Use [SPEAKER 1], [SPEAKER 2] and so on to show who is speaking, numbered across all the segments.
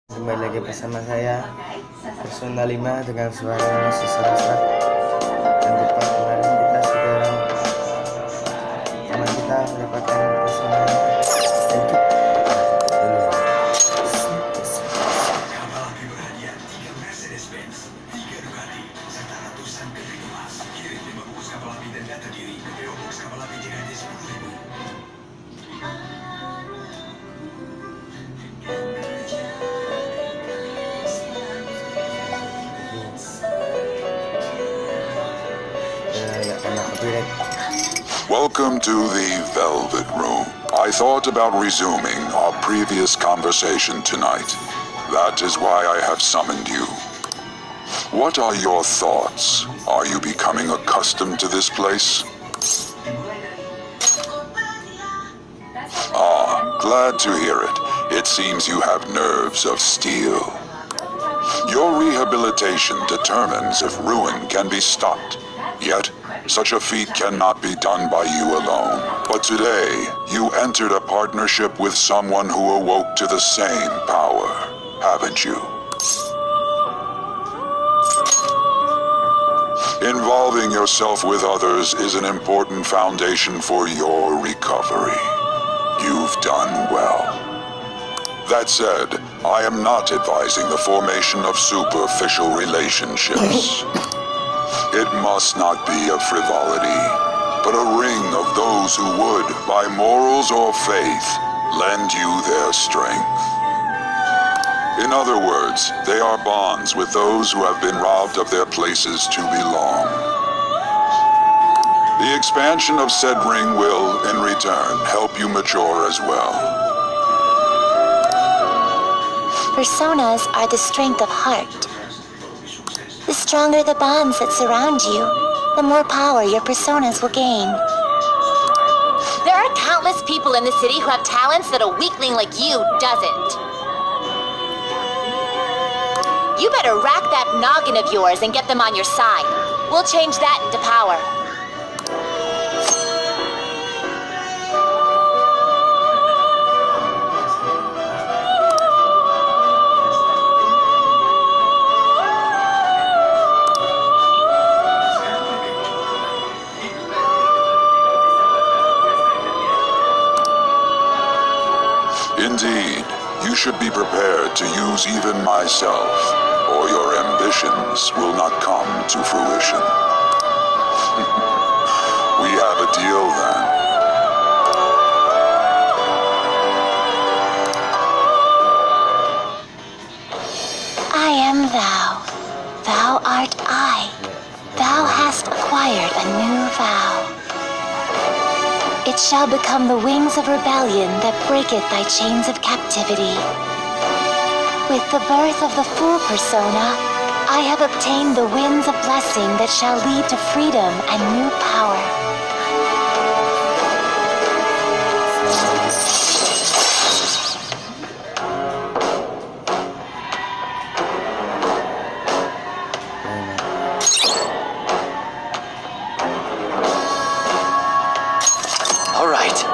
[SPEAKER 1] Kembali lagi bersama saya Persona 5 dengan suara yang masih serak-serak. Dan lupa kemarin kita sudah teman kita mendapatkan persona untuk
[SPEAKER 2] Welcome to the Velvet Room. I thought about resuming our previous conversation tonight. That is why I have summoned you. What are your thoughts? Are you becoming accustomed to this place? Glad to hear it. It seems you have nerves of steel. Your rehabilitation determines if ruin can be stopped. Yet, such a feat cannot be done by you alone. But today, you entered a partnership with someone who awoke to the same power, haven't you? Involving yourself with others is an important foundation for your recovery. You've done well. That said, I am not advising the formation of superficial relationships. It must not be a frivolity, but a ring of those who would, by morals or faith, lend you their strength. In other words, they are bonds with those who have been robbed of their places to belong. The expansion of said ring will, in return, help you mature as well.
[SPEAKER 3] Personas are the strength of heart. The stronger the bonds that surround you, the more power your personas will gain.
[SPEAKER 4] There are countless people in the city who have talents that a weakling like you doesn't. You better rack that noggin of yours and get them on your side. We'll change that into power.
[SPEAKER 2] Indeed, you should be prepared to use even myself, or your ambitions will not come to fruition. We have a deal then.
[SPEAKER 3] I am thou. Thou art I. Thou hast acquired a new vow. It shall become the wings of rebellion that breaketh thy chains of captivity. With the birth of the full persona, I have obtained the winds of blessing that shall lead to freedom and new power.
[SPEAKER 5] All right.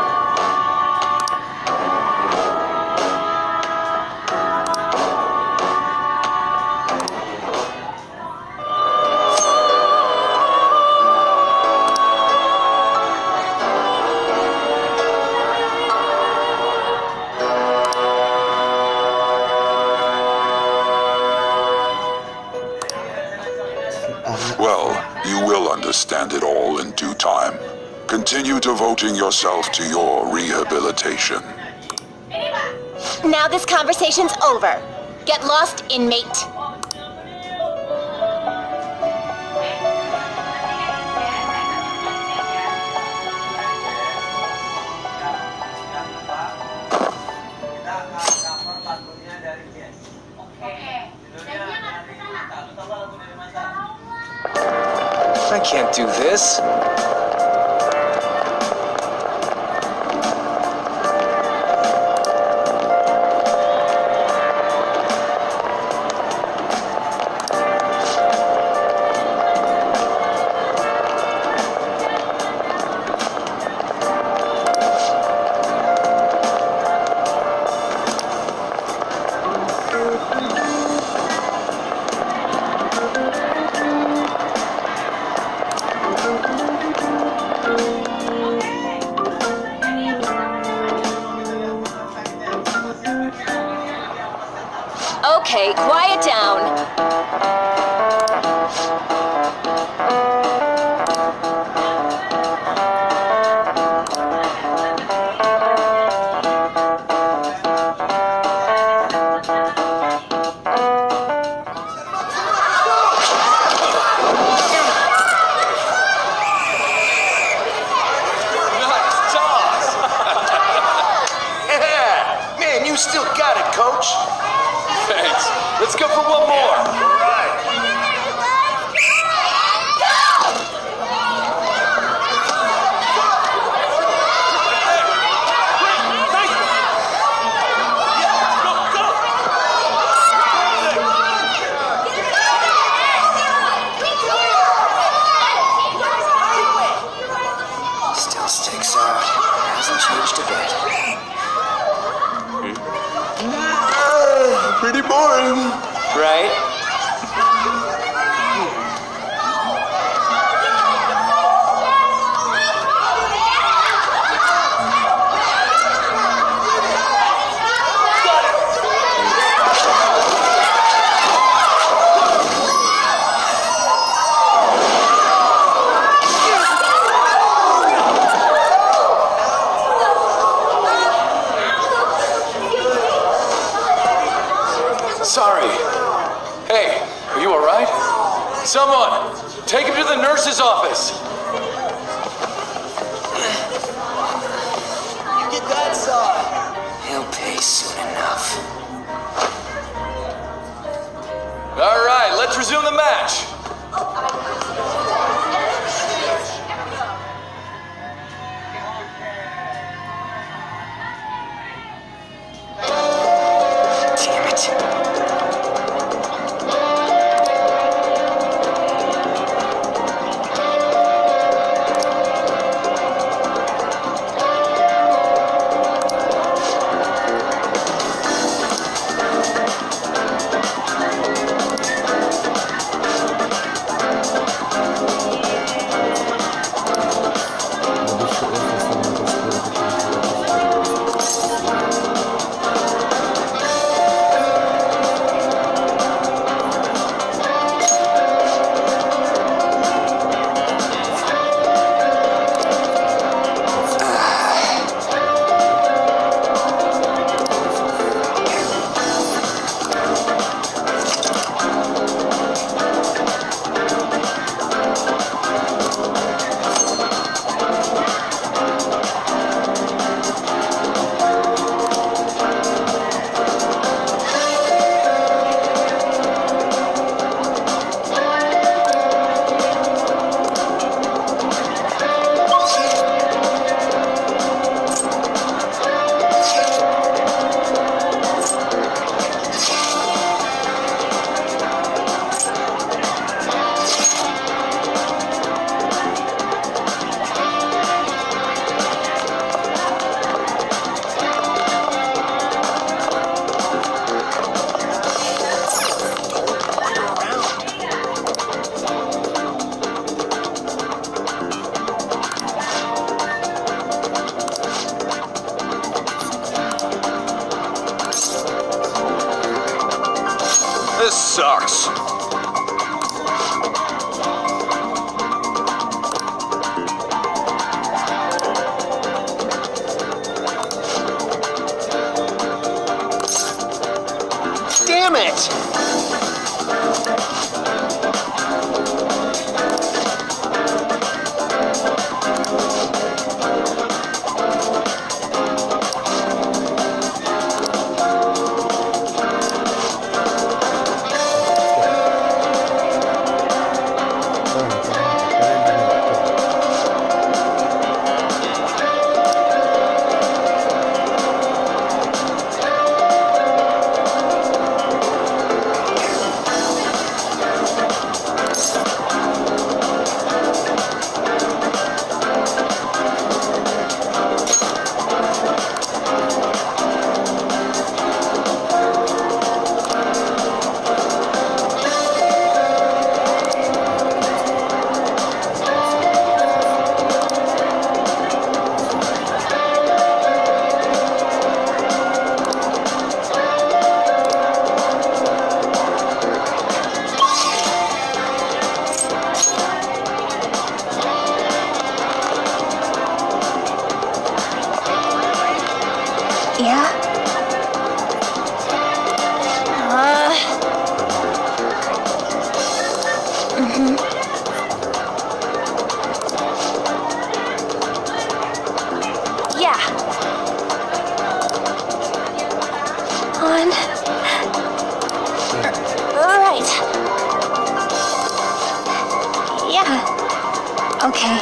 [SPEAKER 2] Well, you will understand it all in due time. Continue devoting yourself to your rehabilitation.
[SPEAKER 4] Now this conversation's over. Get lost, inmate.
[SPEAKER 5] I can't do this.
[SPEAKER 4] Okay, quiet down.
[SPEAKER 5] Yeah! Man, you still got it, coach. Thanks. Let's go for one more. Still sticks out. Hasn't changed a bit.
[SPEAKER 2] Pretty boring.
[SPEAKER 5] Right? Sorry. Hey, are you all right? Someone, take him to the nurse's office.
[SPEAKER 1] Get that saw.
[SPEAKER 5] He'll pay soon enough. All right, let's resume the match. Damn it.
[SPEAKER 2] This sucks.
[SPEAKER 5] Damn it!
[SPEAKER 3] Okay.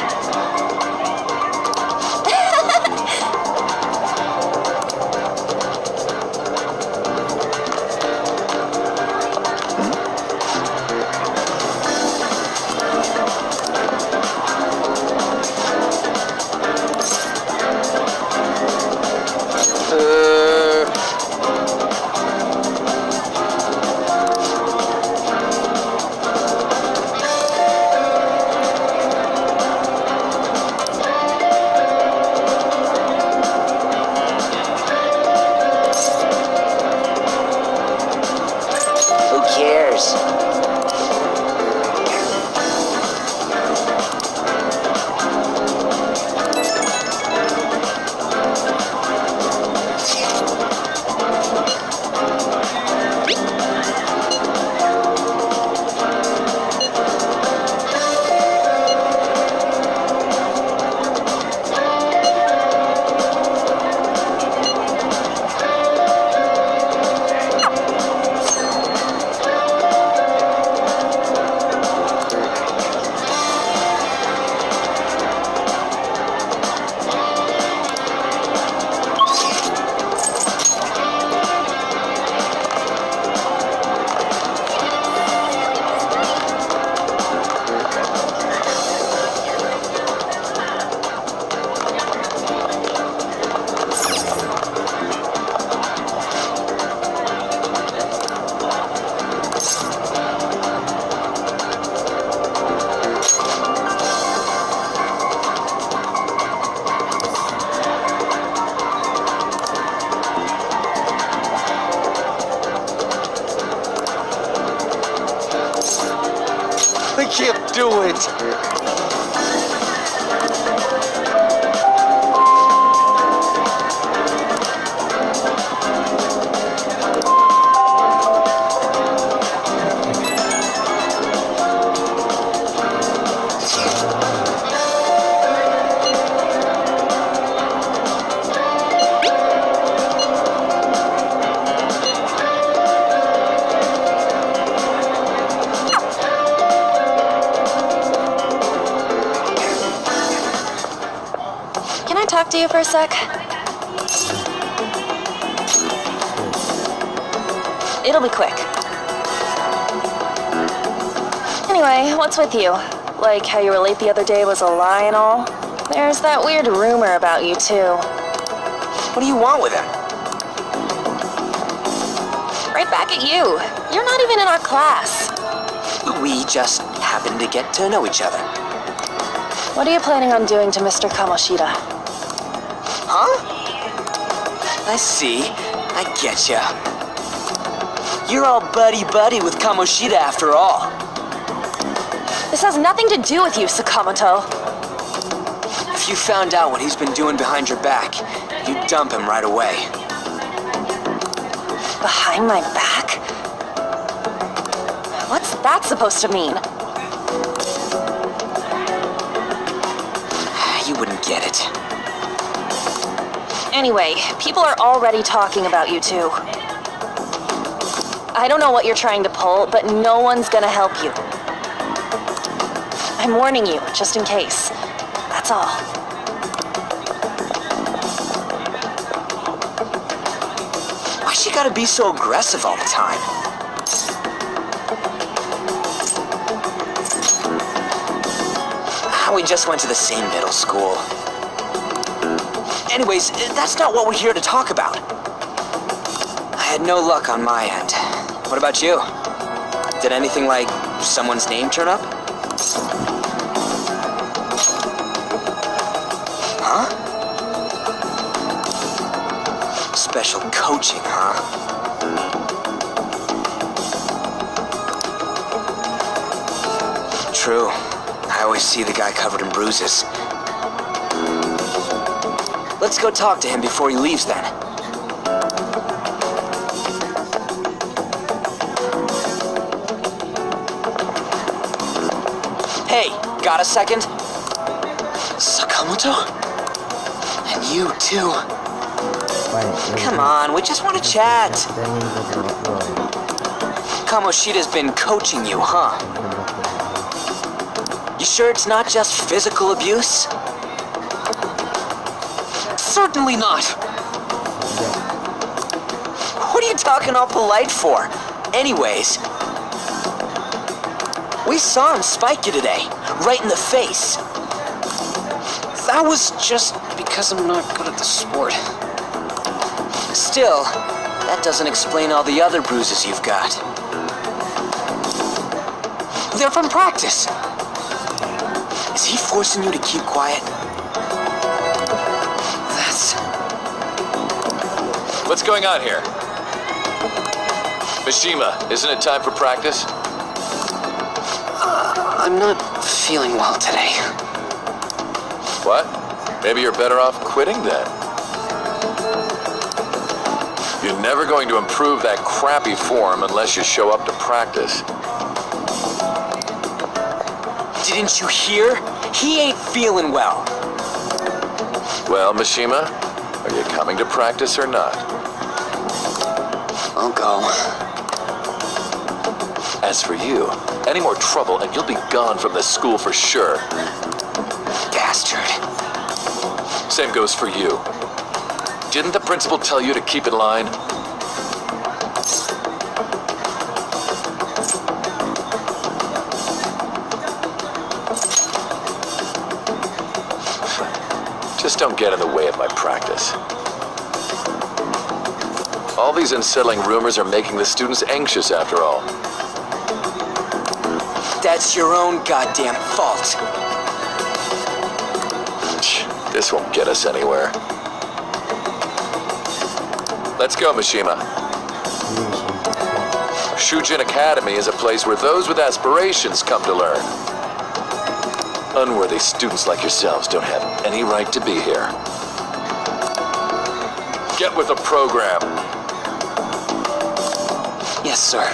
[SPEAKER 6] Who cares? I can't do it.
[SPEAKER 3] Can I talk to you for a sec? It'll be quick. Anyway, what's with you? Like how you were late the other day was a lie and all? There's that weird rumor about you, too.
[SPEAKER 6] What do you want with him?
[SPEAKER 3] Right back at you. You're not even in our class.
[SPEAKER 6] We just happen to get to know each other.
[SPEAKER 3] What are you planning on doing to Mr. Kamoshida?
[SPEAKER 6] Huh? I see. I getcha. You're all buddy-buddy with Kamoshida after all.
[SPEAKER 3] This has nothing to do with you, Sakamoto.
[SPEAKER 6] If you found out what he's been doing behind your back, you'd dump him right away.
[SPEAKER 3] Behind my back? What's that supposed to mean?
[SPEAKER 6] You wouldn't get it.
[SPEAKER 3] Anyway, people are already talking about you two. I don't know what you're trying to pull, but no one's gonna help you. I'm warning you, just in case. That's all.
[SPEAKER 6] Why she gotta be so aggressive all the time? We just went to the same middle school. Anyways, that's not what we're here to talk about. I had no luck on my end. What about you? Did anything like someone's name turn up? Huh? Special coaching, huh? True. I always see the guy covered in bruises. Let's go talk to him before he leaves then. Hey, got a second? Sakamoto? And you too. Come on, we just want to chat. Kamoshida's been coaching you, huh? You sure it's not just physical abuse? Certainly not. What are you talking all polite for? Anyways, we saw him spike you today, right in the face. That was just because I'm not good at the sport. Still, that doesn't explain all the other bruises you've got. They're from practice. Is he forcing you to keep quiet? That's...
[SPEAKER 5] What's going on here? Mishima, isn't it time for practice?
[SPEAKER 6] I'm not feeling well today.
[SPEAKER 5] What? Maybe you're better off quitting then. You're never going to improve that crappy form unless you show up to practice.
[SPEAKER 6] Didn't you hear? He ain't feeling well.
[SPEAKER 5] Well, Mishima, are you coming to practice or not?
[SPEAKER 6] I'll go.
[SPEAKER 5] As for you, any more trouble and you'll be gone from this school for sure.
[SPEAKER 6] Bastard.
[SPEAKER 5] Same goes for you. Didn't the principal tell you to keep in line? Just don't get in the way of my practice. All these unsettling rumors are making the students anxious after all.
[SPEAKER 6] That's your own goddamn fault.
[SPEAKER 5] This won't get us anywhere. Let's go, Mishima. Shujin Academy is a place where those with aspirations come to learn. Unworthy students like yourselves don't have any right to be here. Get with the program.
[SPEAKER 6] Yes, sir.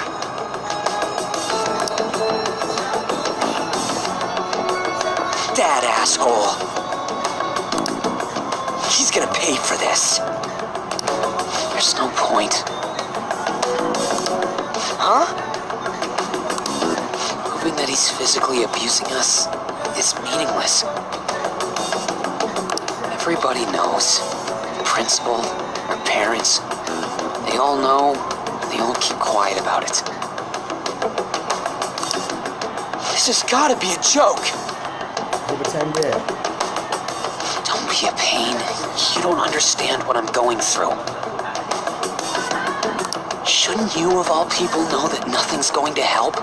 [SPEAKER 6] That asshole. He's gonna pay for this. There's no point. Huh? Proving that he's physically abusing us is meaningless. Everybody knows. The principal, our parents, they all know, and they all keep quiet about it. This has gotta be a joke. Don't be a pain. You don't understand what I'm going through. Shouldn't you, of all people, know that nothing's going to help?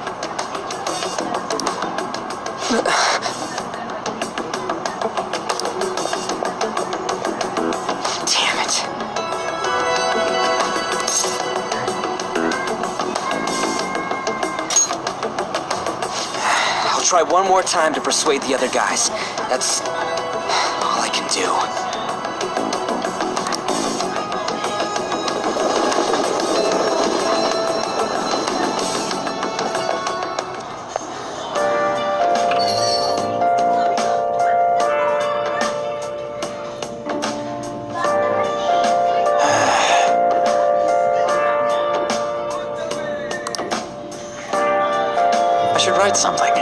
[SPEAKER 6] Damn it. I'll try one more time to persuade the other guys. That's all I can do. I should write something.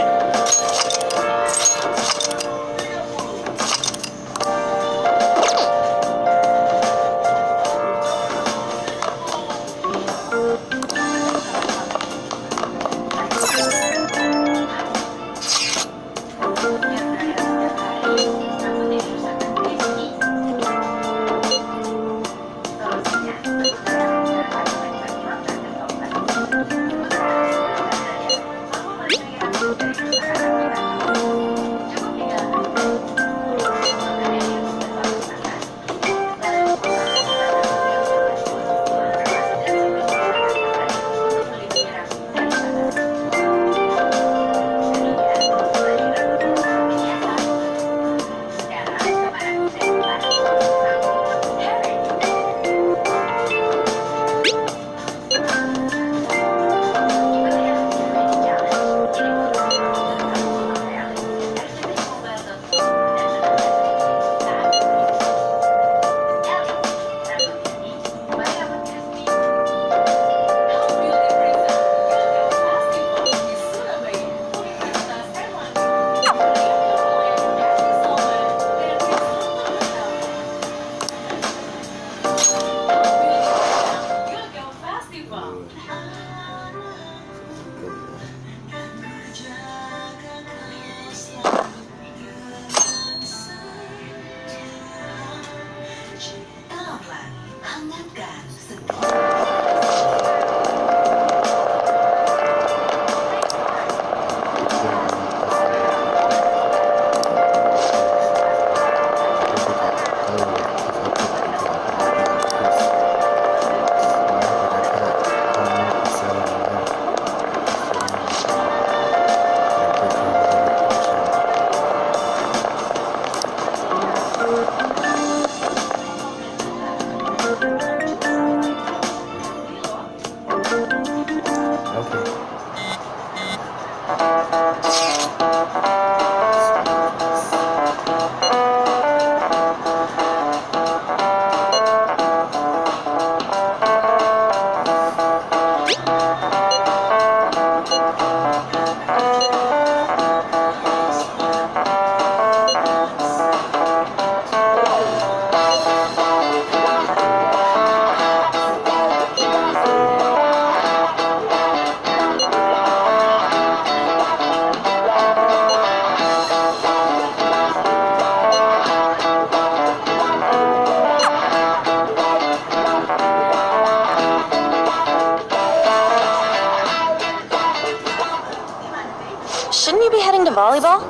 [SPEAKER 4] Shouldn't you be heading to volleyball?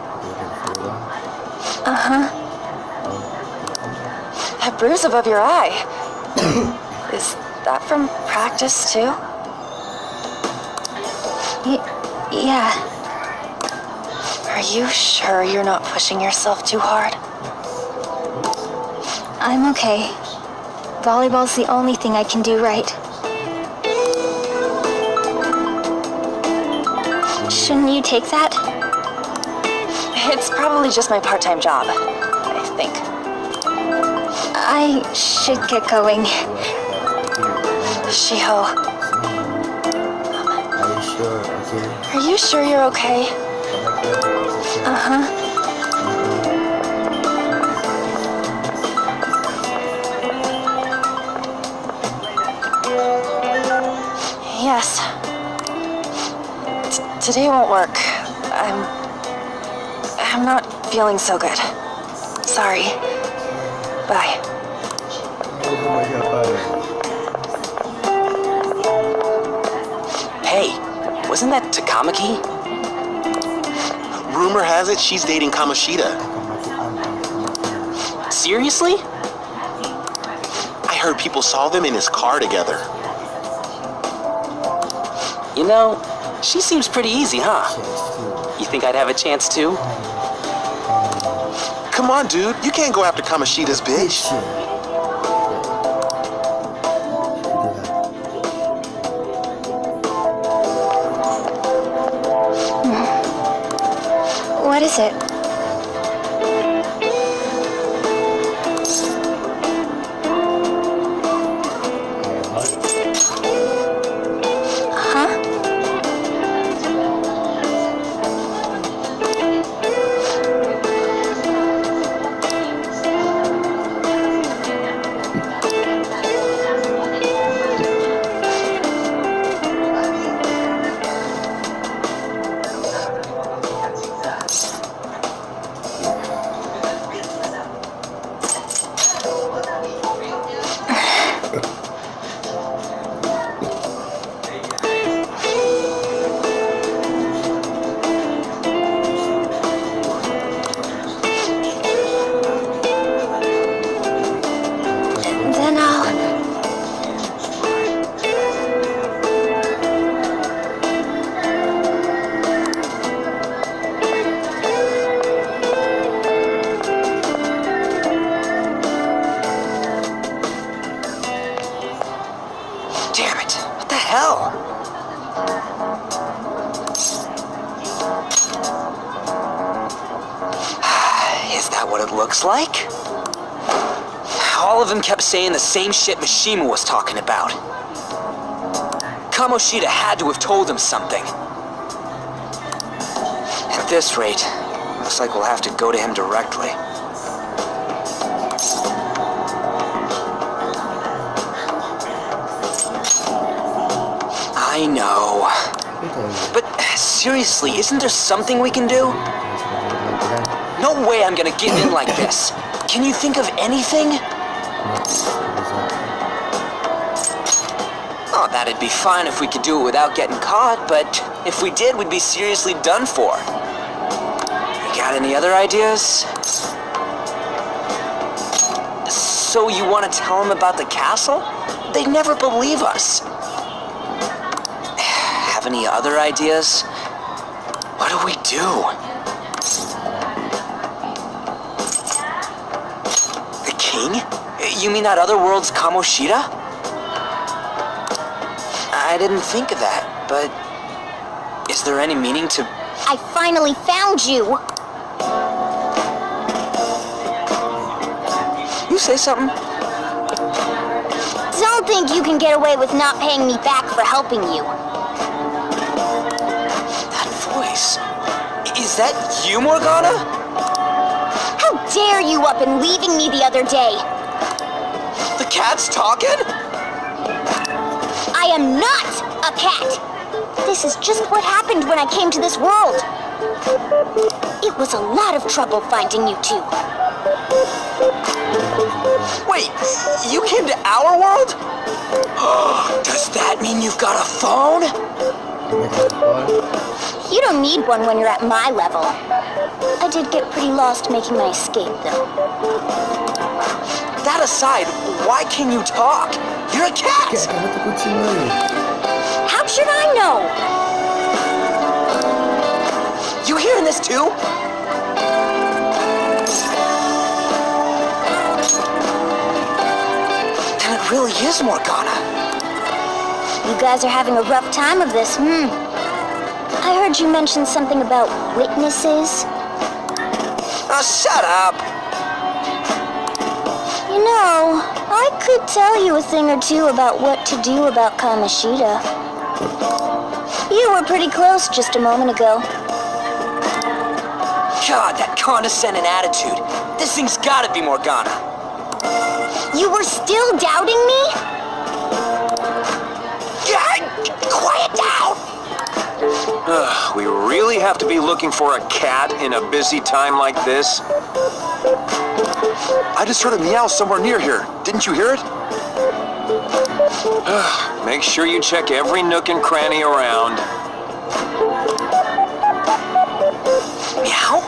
[SPEAKER 3] Uh-huh.
[SPEAKER 4] That bruise above your eye. Is that from practice too?
[SPEAKER 3] Yeah.
[SPEAKER 4] Are you sure you're not pushing yourself too hard?
[SPEAKER 3] I'm okay. Volleyball's the only thing I can do right. Shouldn't you take that?
[SPEAKER 4] It's probably just my part-time job, I think.
[SPEAKER 3] I should get going.
[SPEAKER 4] Shiho,
[SPEAKER 1] Are you sure? Okay.
[SPEAKER 4] are you sure you're okay?
[SPEAKER 3] Uh-huh.
[SPEAKER 4] Yes. Today won't work. I'm not feeling so good. Sorry. Bye.
[SPEAKER 7] Hey, wasn't that Takamaki?
[SPEAKER 8] Rumor has it she's dating Kamoshida.
[SPEAKER 7] Seriously?
[SPEAKER 8] I heard people saw them in his car together.
[SPEAKER 7] You know, she seems pretty easy, huh? You think I'd have a chance too?
[SPEAKER 8] Come on, dude. You can't go after Kamoshida's bitch.
[SPEAKER 3] What is it? Huh? Then I'll...
[SPEAKER 6] Damn it. What the hell? Is that what it looks like? All of them kept saying the same shit Mishima was talking about. Kamoshida had to have told him something. At this rate, looks like we'll have to go to him directly. I know. But seriously, isn't there something we can do? No way I'm gonna give in like this. Can you think of anything? Oh, that'd be fine if we could do it without getting caught, but if we did, we'd be seriously done for. You got any other ideas? So you want to tell them about the castle? They'd never believe us. Have any other ideas? What do we do? The king? You mean that other world's Kamoshida? I didn't think of that, but is there any meaning to
[SPEAKER 3] I finally found you!
[SPEAKER 6] You say something?
[SPEAKER 3] Don't think you can get away with not paying me back for helping you.
[SPEAKER 6] That voice. Is that you, Morgana?
[SPEAKER 3] How dare you up and leaving me the other day?
[SPEAKER 6] The cat's talking?
[SPEAKER 3] I am not a cat! This is just what happened when I came to this world. It was a lot of trouble finding you two.
[SPEAKER 6] Wait, you came to our world? Does that mean you've got a phone?
[SPEAKER 3] You don't need one when you're at my level. I did get pretty lost making my escape, though.
[SPEAKER 6] That aside, why can you talk? You're a cat!
[SPEAKER 3] How should I know?
[SPEAKER 6] You hearing this too? Then it really is Morgana.
[SPEAKER 3] You guys are having a rough time of this, I heard you mention something about witnesses.
[SPEAKER 6] Shut up!
[SPEAKER 3] You know, I could tell you a thing or two about what to do about Kamoshida. You were pretty close just a moment ago.
[SPEAKER 6] God, that condescending attitude. This thing's gotta be Morgana.
[SPEAKER 3] You were still doubting me?
[SPEAKER 6] Quiet down!
[SPEAKER 5] We really have to be looking for a cat in a busy time like this? I just heard a meow somewhere near here. Didn't you hear it? Make sure you check every nook and cranny around.
[SPEAKER 6] Meow?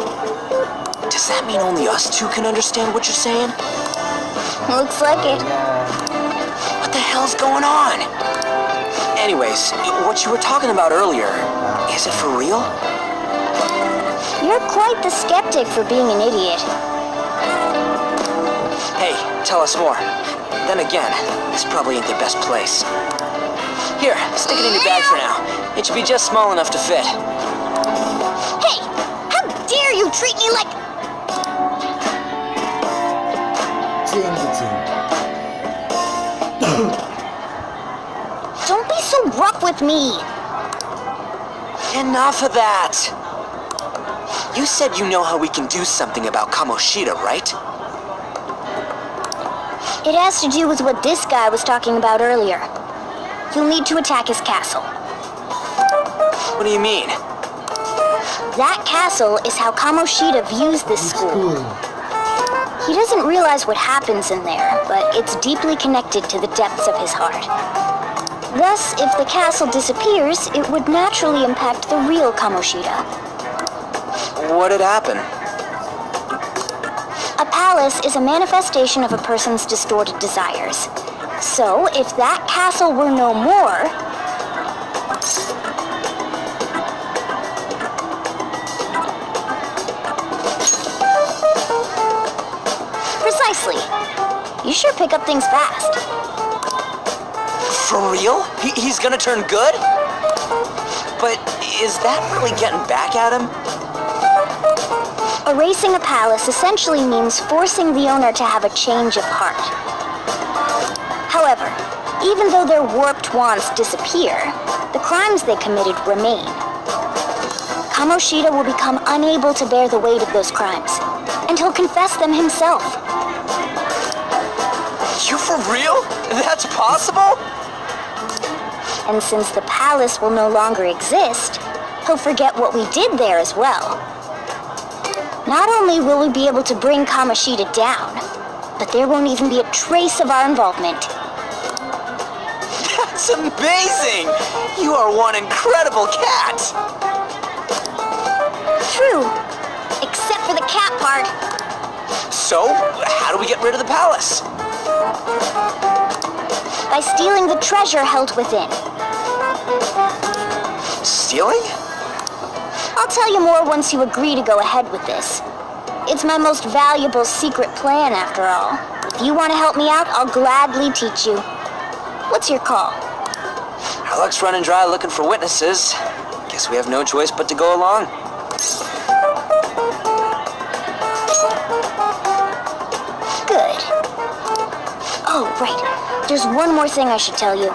[SPEAKER 6] Does that mean only us two can understand what you're saying?
[SPEAKER 3] Looks like it.
[SPEAKER 6] What the hell's going on? Anyways, what you were talking about earlier, is it for real?
[SPEAKER 3] You're quite the skeptic for being an idiot.
[SPEAKER 6] Hey, tell us more. Then again, this probably ain't the best place. Here, stick it in your bag for now. It should be just small enough to fit.
[SPEAKER 3] Hey! How dare you treat me like... Don't be so rough with me!
[SPEAKER 6] Enough of that! You said you know how we can do something about Kamoshida, right?
[SPEAKER 3] It has to do with what this guy was talking about earlier. You'll need to attack his castle.
[SPEAKER 6] What do you mean?
[SPEAKER 3] That castle is how Kamoshida views this school. He doesn't realize what happens in there, but it's deeply connected to the depths of his heart. Thus, if the castle disappears, it would naturally impact the real Kamoshida.
[SPEAKER 6] What'd happen?
[SPEAKER 3] A palace is a manifestation of a person's distorted desires. So, if that castle were no more... Precisely. You sure pick up things fast.
[SPEAKER 6] For real? He's gonna turn good? But is that really getting back at him?
[SPEAKER 3] Erasing a palace essentially means forcing the owner to have a change of heart. However, even though their warped wants disappear, the crimes they committed remain. Kamoshida will become unable to bear the weight of those crimes, and he'll confess them himself.
[SPEAKER 6] You for real? That's possible?
[SPEAKER 3] And since the palace will no longer exist, he'll forget what we did there as well. Not only will we be able to bring Kamoshida down, but there won't even be a trace of our involvement.
[SPEAKER 6] That's amazing! You are one incredible cat!
[SPEAKER 3] True, except for the cat part.
[SPEAKER 6] So, how do we get rid of the palace?
[SPEAKER 3] By stealing the treasure held within.
[SPEAKER 6] Stealing?
[SPEAKER 3] I'll tell you more once you agree to go ahead with this. It's my most valuable secret plan, after all. If you want to help me out, I'll gladly teach you. What's your call?
[SPEAKER 6] Our luck's running dry looking for witnesses. Guess we have no choice but to go along.
[SPEAKER 3] Good. Oh, right. There's one more thing I should tell you.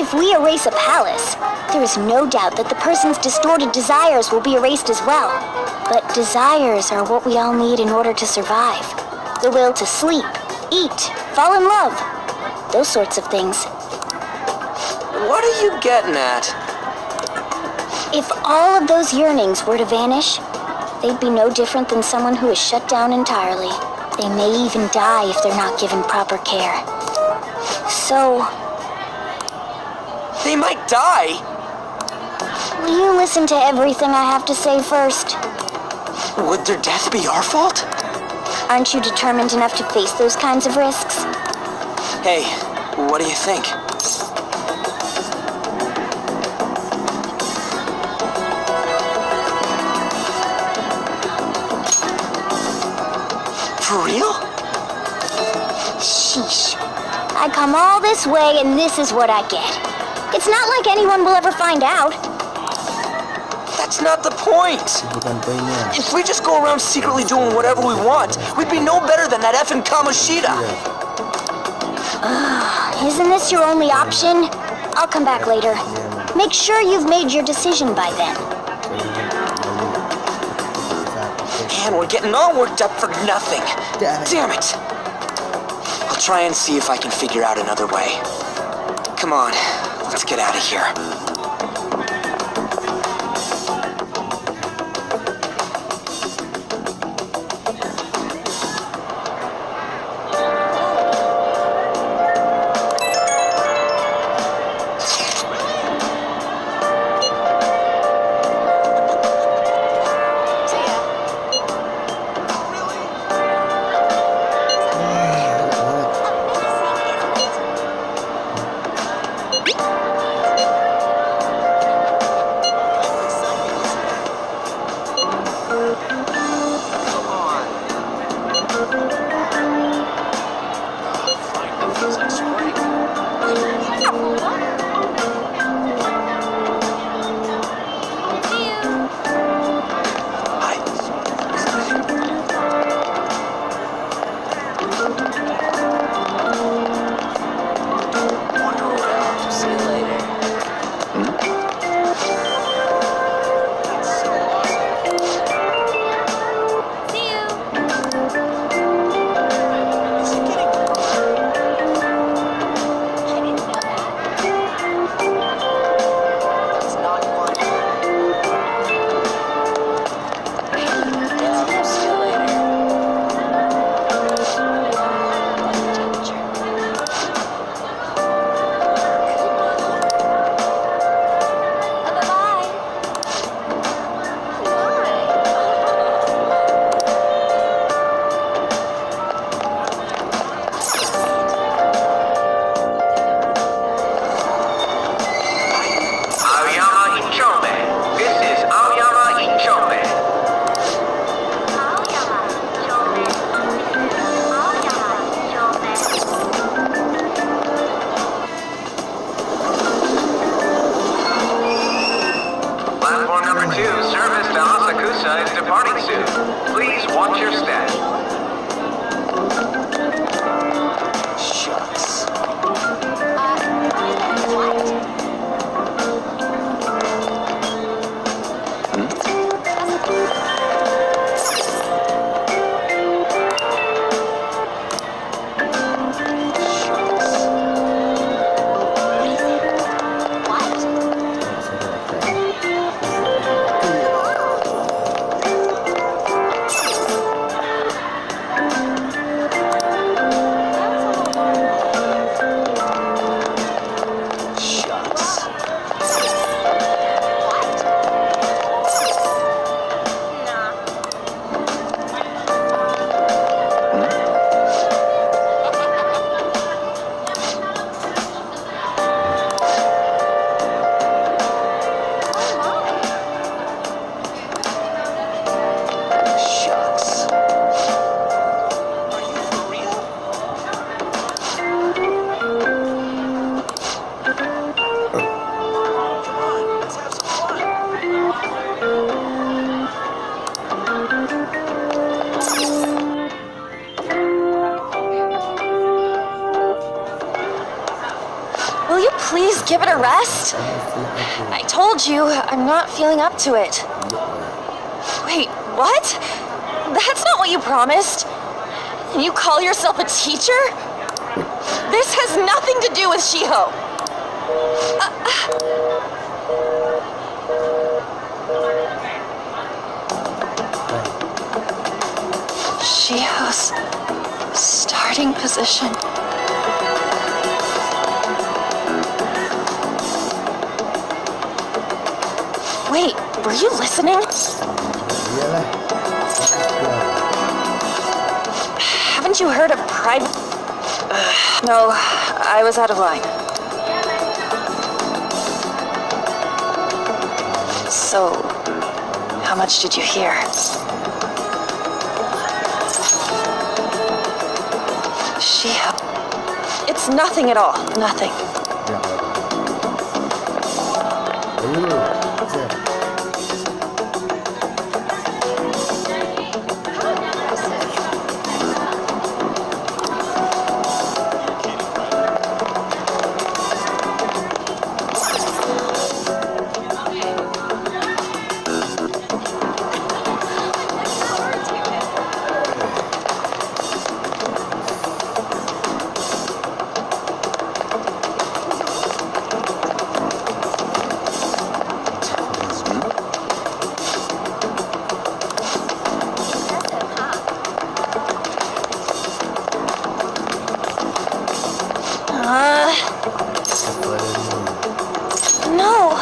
[SPEAKER 3] If we erase a palace, there is no doubt that the person's distorted desires will be erased as well. But desires are what we all need in order to survive. The will to sleep, eat, fall in love. Those sorts of things.
[SPEAKER 6] What are you getting at?
[SPEAKER 3] If all of those yearnings were to vanish, they'd be no different than someone who is shut down entirely. They may even die if they're not given proper care. So,
[SPEAKER 6] They might die?
[SPEAKER 3] will you listen to everything I have to say first?
[SPEAKER 6] Would their death be our fault?
[SPEAKER 3] Aren't you determined enough to face those kinds of risks?
[SPEAKER 6] Hey, what do you think? For real?
[SPEAKER 3] Sheesh. I come all this way and this is what I get. It's not like anyone will ever find out.
[SPEAKER 6] That's not the point.
[SPEAKER 1] Bukan poinnya.
[SPEAKER 6] If we just go around secretly doing whatever we want, we'd be no better than that effing Kamoshida.
[SPEAKER 3] Isn't this your only option? I'll come back later. Make sure you've made your decision by then.
[SPEAKER 6] Man, we're getting all worked up for nothing. Damn it. I'll try and see if I can figure out another way. Come on, let's get out of here.
[SPEAKER 3] give it a rest? I told you, I'm not feeling up to it. Wait, what? That's not what you promised. And you call yourself a teacher? This has nothing to do with Shiho. Shiho's starting position. Wait, were you listening? Haven't you heard of private? No, I was out of line. So, how much did you hear? Shiho. It's nothing at all. Nothing. No.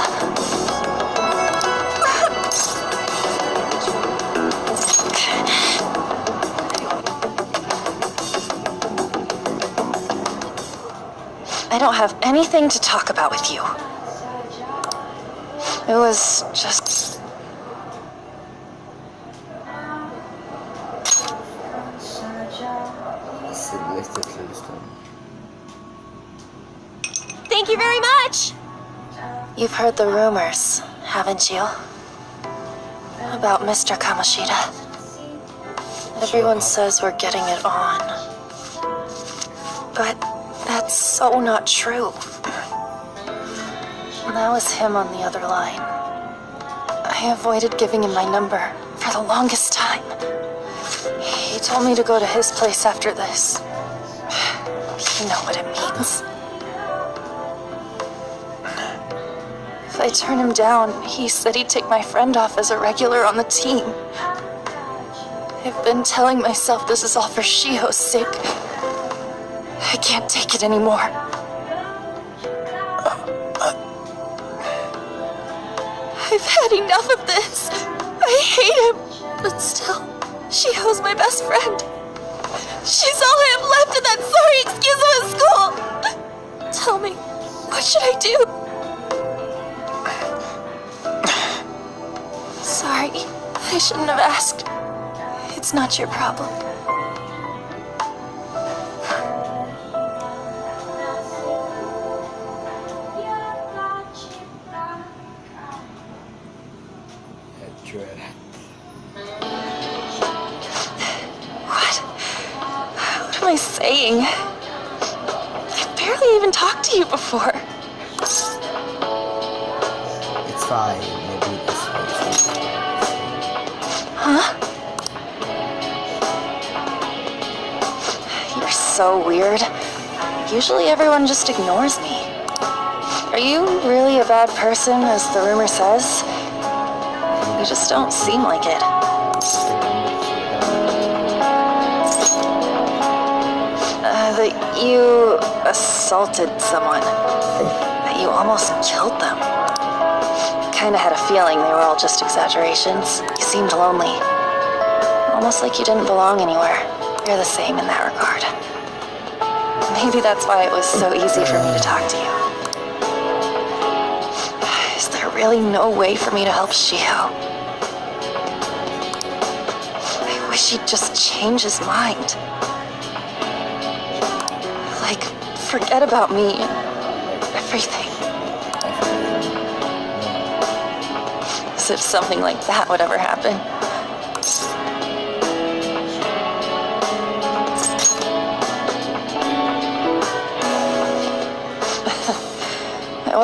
[SPEAKER 3] I don't have anything to talk about with you. It was just... Thank you very much! You've heard the rumors, haven't you? About Mr. Kamoshida. Everyone says we're getting it on. But that's so not true. That was him on the other line. I avoided giving him my number for the longest time. He told me to go to his place after this. You know what it means. If I turn him down, he said he'd take my friend off as a regular on the team. I've been telling myself this is all for Shiho's sake. I can't take it anymore. I've had enough of this. I hate him. But still, Shiho's my best friend. She's all I have left in that sorry excuse of a school. Tell me, what should I do? Sorry, I shouldn't have asked. It's not your problem. What am I saying? I've barely even talked to you before.
[SPEAKER 1] It's fine. Maybe it's fine.
[SPEAKER 3] Huh? You're so weird. Usually everyone just ignores me. Are you really a bad person, as the rumor says? You just don't seem like it. That you assaulted someone. That you almost killed them. Kinda had a feeling they were all just exaggerations. You seemed lonely. Almost like you didn't belong anywhere. You're the same in that regard. Maybe that's why it was so easy for me to talk to you. Is there really no way for me to help Shiho? I wish he'd just change his mind. Like, forget about me and everything. As if something like that would ever happen.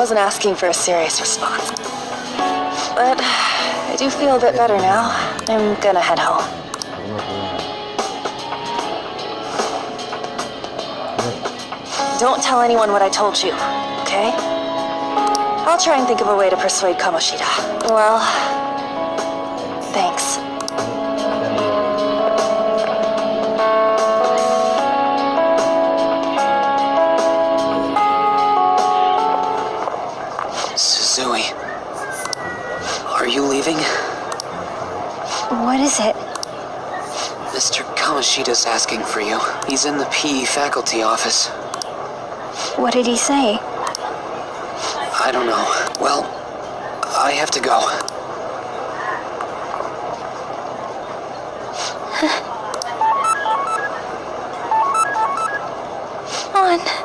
[SPEAKER 9] wasn't asking for a serious response. But I do feel a bit better now. I'm gonna head home. Don't tell anyone what I told you, okay? I'll try and think of a way to persuade Kamoshida. Well, thanks.
[SPEAKER 6] Suzui, are you leaving?
[SPEAKER 3] What is it?
[SPEAKER 6] Mr. Kamoshida's asking for you. He's in the PE faculty office.
[SPEAKER 3] What did he say?
[SPEAKER 6] I don't know. Well, I have to go.
[SPEAKER 3] On.